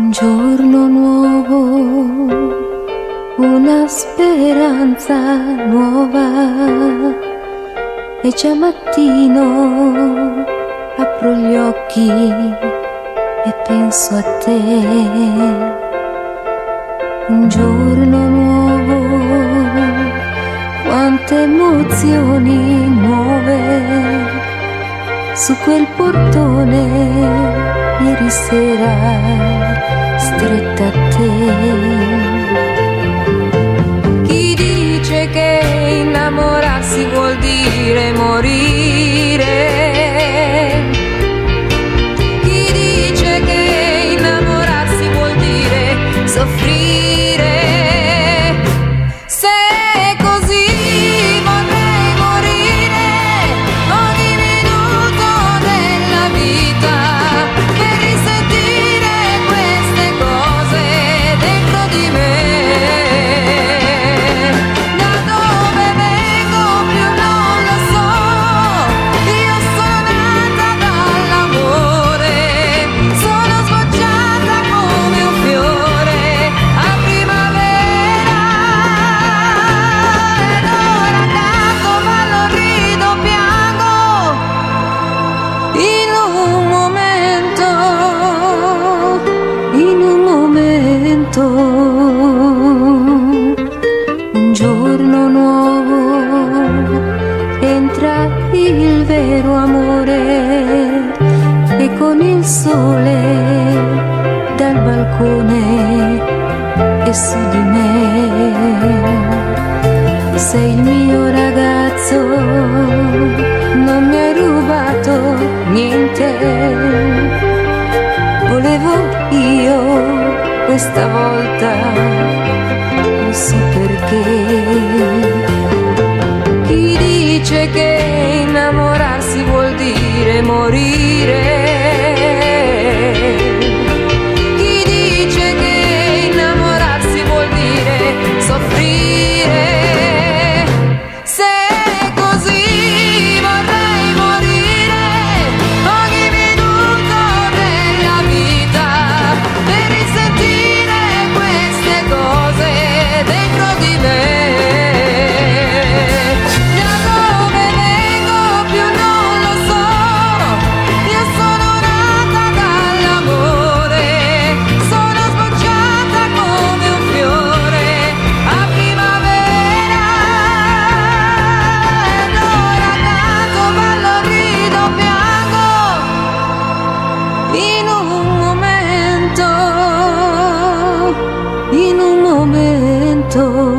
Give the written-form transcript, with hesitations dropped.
Un giorno nuovo, una speranza nuova, e già mattino apro gli occhi e penso a te. Un giorno nuovo, quante emozioni nuove, su quel portone ieri sera stretta a te. Chi dice che innamorarsi vuol dire morire? Chi dice che innamorarsi vuol dire soffrire? Se è così vorrei morire ogni minuto della vita per risentire queste cose dentro di me. Da dove vengo più non lo so, io sono nata dall'amore, sono sbocciata come un fiore a primavera, ed ora canto, ballo, rido, piango in un momento, in un momento. Un giorno nuovo entra il vero amore, e con il sole dal balcone e su di me. Sei il mio ragazzo, non mi hai rubato niente, volevo io questa volta, non so perché. Chi dice che innamorarsi vuol dire morire? Chi dice che innamorarsi vuol dire soffrire? Se è così vorrei morire ogni minuto della vita per risentire queste cose dentro di me. Da dove vengo più non lo so, io sono nata dall'amore, sono sbocciata come un fiore a primavera, ed ora canto, ballo, rido, piango in un momento, in un momento.